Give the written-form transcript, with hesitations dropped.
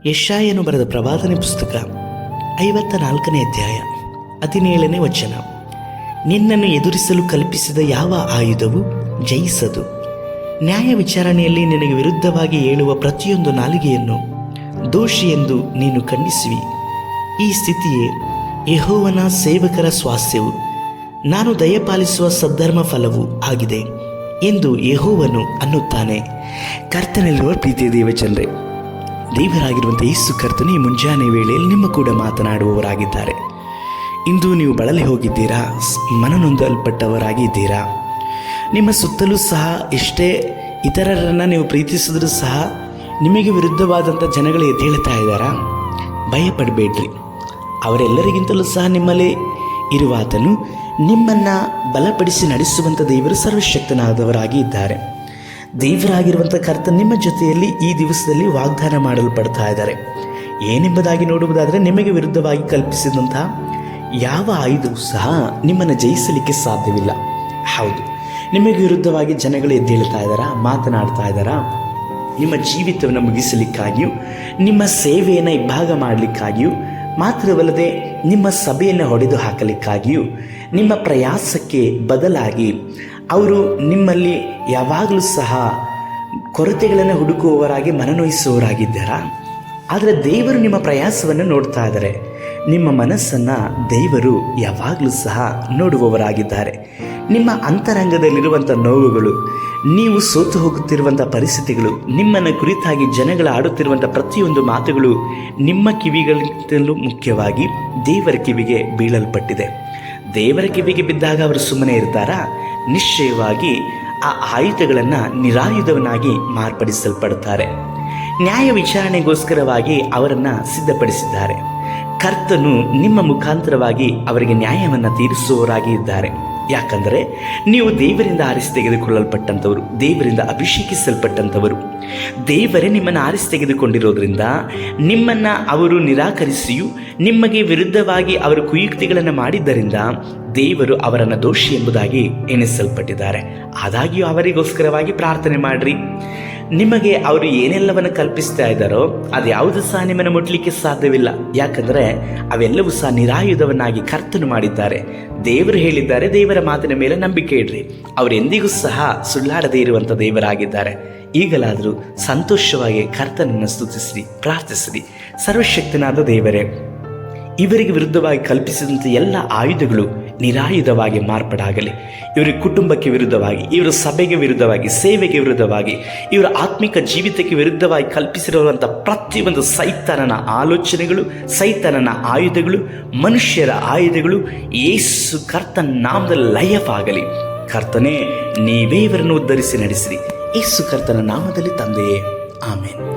ಯೆಶಾಯನು ಬರೆದ ಪ್ರವಾದನೆ ಪುಸ್ತಕ 54ನೇ ಅಧ್ಯಾಯ 17ನೇ ವಚನ. ನಿನ್ನನ್ನು ಎದುರಿಸಲು ಕಲ್ಪಿಸಿದ ಯಾವ ಆಯುಧವು ಜಯಿಸದು. ನ್ಯಾಯ ವಿಚಾರಣೆಯಲ್ಲಿ ನಿನಗೆ ವಿರುದ್ಧವಾಗಿ ಹೇಳುವ ಪ್ರತಿಯೊಂದು ನಾಲಿಗೆಯನ್ನು ದೋಷಿ ಎಂದು ನೀನು ಖಂಡಿಸುವಿ. ಈ ಸ್ಥಿತಿಯೇ ಯೆಹೋವನ ಸೇವಕರ ಸ್ವಾಸ್ಯವು, ನಾನು ದಯಪಾಲಿಸುವ ಸದ್ಧರ್ಮ ಫಲವೂ ಆಗಿದೆ ಎಂದು ಯೆಹೋವನು ಅನ್ನುತ್ತಾನೆ. ಕರ್ತನಲ್ಲಿರುವ ಪ್ರೀತಿಯ ದೇವಜನರೇ, ದೇವರಾಗಿರುವಂಥ ಯೇಸು ಕರ್ತನು ಈ ಮುಂಜಾನೆ ವೇಳೆಯಲ್ಲಿ ನಿಮ್ಮ ಕೂಡ ಮಾತನಾಡುವವರಾಗಿದ್ದಾರೆ. ಇಂದು ನೀವು ಬಳಲಿ ಹೋಗಿದ್ದೀರಾ, ಮನನೊಂದಲ್ಪಟ್ಟವರಾಗಿ ಇದ್ದೀರಾ. ನಿಮ್ಮ ಸುತ್ತಲೂ ಸಹ ಎಷ್ಟೇ ಇತರರನ್ನು ನೀವು ಪ್ರೀತಿಸಿದ್ರೂ ಸಹ ನಿಮಗೆ ವಿರುದ್ಧವಾದಂಥ ಜನಗಳು ಎದ್ದೇಳ್ತಾ ಇದ್ದಾರಾ? ಭಯಪಡಬೇಡ್ರಿ. ಅವರೆಲ್ಲರಿಗಿಂತಲೂ ಸಹ ನಿಮ್ಮಲ್ಲಿ ಇರುವಾತನು ನಿಮ್ಮನ್ನು ಬಲಪಡಿಸಿ ನಡೆಸುವಂಥ ದೇವರು ಸರ್ವಶಕ್ತನಾದವರಾಗಿ ಇದ್ದಾರೆ. ದೇವರಾಗಿರುವಂಥ ಕರ್ತನ ನಿಮ್ಮ ಜೊತೆಯಲ್ಲಿ ಈ ದಿವಸದಲ್ಲಿ ವಾಗ್ದಾನ ಮಾಡಲ್ಪಡ್ತಾ ಇದ್ದಾರೆ. ಏನೆಂಬುದಾಗಿ ನೋಡುವುದಾದರೆ, ನಿಮಗೆ ವಿರುದ್ಧವಾಗಿ ಕಲ್ಪಿಸಿದಂತಹ ಯಾವ ಆಯುಧವೂ ಸಹ ನಿಮ್ಮನ್ನು ಜಯಿಸಲಿಕ್ಕೆ ಸಾಧ್ಯವಿಲ್ಲ. ಹೌದು, ನಿಮಗೆ ವಿರುದ್ಧವಾಗಿ ಜನಗಳು ಎದ್ದೇಳ್ತಾ ಇದ್ದಾರಾ, ಮಾತನಾಡ್ತಾ ಇದ್ದಾರಾ? ನಿಮ್ಮ ಜೀವಿತವನ್ನು ಮುಗಿಸಲಿಕ್ಕಾಗಿಯೂ ನಿಮ್ಮ ಸೇವೆಯನ್ನು ಇಬ್ಬಾಗ ಮಾಡಲಿಕ್ಕಾಗಿಯೂ ಮಾತ್ರವಲ್ಲದೆ ನಿಮ್ಮ ಸಭೆಯನ್ನು ಹೊಡೆದು ಹಾಕಲಿಕ್ಕಾಗಿಯೂ ನಿಮ್ಮ ಪ್ರಯಾಸಕ್ಕೆ ಬದಲಾಗಿ ಅವರು ನಿಮ್ಮಲ್ಲಿ ಯಾವಾಗಲೂ ಸಹ ಕೊರತೆಗಳನ್ನು ಹುಡುಕುವವರಾಗಿ ಮನನೊಯಿಸುವವರಾಗಿದ್ದಾರಾ? ಆದರೆ ದೇವರು ನಿಮ್ಮ ಪ್ರಯಾಸವನ್ನು ನೋಡ್ತಾ ಇದ್ದಾರೆ. ನಿಮ್ಮ ಮನಸ್ಸನ್ನು ದೇವರು ಯಾವಾಗಲೂ ಸಹ ನೋಡುವವರಾಗಿದ್ದಾರೆ. ನಿಮ್ಮ ಅಂತರಂಗದಲ್ಲಿರುವಂಥ ನೋವುಗಳು, ನೀವು ಸೋತು ಹೋಗುತ್ತಿರುವಂಥ ಪರಿಸ್ಥಿತಿಗಳು, ನಿಮ್ಮನ್ನು ಕುರಿತಾಗಿ ಜನಗಳು ಆಡುತ್ತಿರುವಂಥ ಪ್ರತಿಯೊಂದು ಮಾತುಗಳು ನಿಮ್ಮ ಕಿವಿಗಳಿಂದಲೂ ಮುಖ್ಯವಾಗಿ ದೇವರ ಕಿವಿಗೆ ಬೀಳಲ್ಪಟ್ಟಿದೆ. ದೇವರ ಕಿವಿಗೆ ಬಿದ್ದಾಗ ಅವರು ಸುಮ್ಮನೆ ಇರ್ತಾರಾ? ನಿಶ್ಚಯವಾಗಿ ಆ ಆಯುಧಗಳನ್ನು ನಿರಾಯುಧವನ್ನಾಗಿ ಮಾರ್ಪಡಿಸಲ್ಪಡುತ್ತಾರೆ. ನ್ಯಾಯ ವಿಚಾರಣೆಗೋಸ್ಕರವಾಗಿ ಅವರನ್ನು ಸಿದ್ಧಪಡಿಸಿದ್ದಾರೆ. ಕರ್ತನು ನಿಮ್ಮ ಮುಖಾಂತರವಾಗಿ ಅವರಿಗೆ ನ್ಯಾಯವನ್ನು ತೀರಿಸುವವರಾಗಿ ಇದ್ದಾರೆ. ಯಾಕಂದರೆ ನೀವು ದೇವರಿಂದ ಆರಿಸಿ ತೆಗೆದುಕೊಳ್ಳಲ್ಪಟ್ಟಂಥವರು, ದೇವರಿಂದ ಅಭಿಷೇಕಿಸಲ್ಪಟ್ಟಂಥವರು. ದೇವರೇ ನಿಮ್ಮನ್ನು ಆರಿಸಿ ತೆಗೆದುಕೊಂಡಿರೋದ್ರಿಂದ ನಿಮ್ಮನ್ನು ಅವರು ನಿರಾಕರಿಸಿಯೂ ನಿಮಗೆ ವಿರುದ್ಧವಾಗಿ ಅವರು ಕುಯುಕ್ತಿಗಳನ್ನು ಮಾಡಿದ್ದರಿಂದ ದೇವರು ಅವರನ್ನು ದೋಷಿ ಎಂಬುದಾಗಿ ಎಣಿಸಲ್ಪಟ್ಟಿದ್ದಾರೆ. ಆದಾಗ್ಯೂ ಅವರಿಗೋಸ್ಕರವಾಗಿ ಪ್ರಾರ್ಥನೆ ಮಾಡಿರಿ. ನಿಮಗೆ ಅವರು ಏನೆಲ್ಲವನ್ನು ಕಲ್ಪಿಸ್ತಾ ಇದ್ದಾರೋ ಅದ್ಯಾವುದು ಸಹ ನಿಮ್ಮನ್ನು ಮುಟ್ಲಿಕ್ಕೆ ಸಾಧ್ಯವಿಲ್ಲ. ಯಾಕಂದರೆ ಅವೆಲ್ಲವೂ ಸಹ ನಿರಾಯುಧವನ್ನಾಗಿ ಕರ್ತನು ಮಾಡಿದ್ದಾರೆ. ದೇವರು ಹೇಳಿದ್ದಾರೆ, ದೇವರ ಮಾತಿನ ಮೇಲೆ ನಂಬಿಕೆ ಇಡ್ರಿ. ಅವರೆಂದಿಗೂ ಸಹ ಸುಳ್ಳಾಡದೇ ಇರುವಂಥ ದೇವರಾಗಿದ್ದಾರೆ. ಈಗಲಾದರೂ ಸಂತೋಷವಾಗಿ ಕರ್ತನನ್ನು ಸ್ತುತಿಸಿರಿ, ಪ್ರಾರ್ಥಿಸಿರಿ. ಸರ್ವಶಕ್ತನಾದ ದೇವರೇ, ಇವರಿಗೆ ವಿರುದ್ಧವಾಗಿ ಕಲ್ಪಿಸಿದಂಥ ಎಲ್ಲ ಆಯುಧಗಳು ನಿರಾಯುಧವಾಗಿ ಮಾರ್ಪಾಡಾಗಲಿ. ಇವರ ಕುಟುಂಬಕ್ಕೆ ವಿರುದ್ಧವಾಗಿ, ಇವರ ಸಭೆಗೆ ವಿರುದ್ಧವಾಗಿ, ಸೇವೆಗೆ ವಿರುದ್ಧವಾಗಿ, ಇವರ ಆತ್ಮಿಕ ಜೀವಿತಕ್ಕೆ ವಿರುದ್ಧವಾಗಿ ಕಲ್ಪಿಸಿರುವಂಥ ಪ್ರತಿಯೊಂದು ಸೈತಾನನ ಆಲೋಚನೆಗಳು, ಸೈತಾನನ ಆಯುಧಗಳು, ಮನುಷ್ಯರ ಆಯುಧಗಳು ಯೇಸು ಕರ್ತನ ನಾಮದಲ್ಲಿ ಲಯವಾಗಲಿ. ಕರ್ತನೇ, ನೀವೇ ಇವರನ್ನು ಉದ್ಧರಿಸಿ ನಡೆಸಿರಿ. ಯೇಸು ಕರ್ತನ ನಾಮದಲ್ಲಿ ತಂದೆಯೇ, ಆಮೇನ್.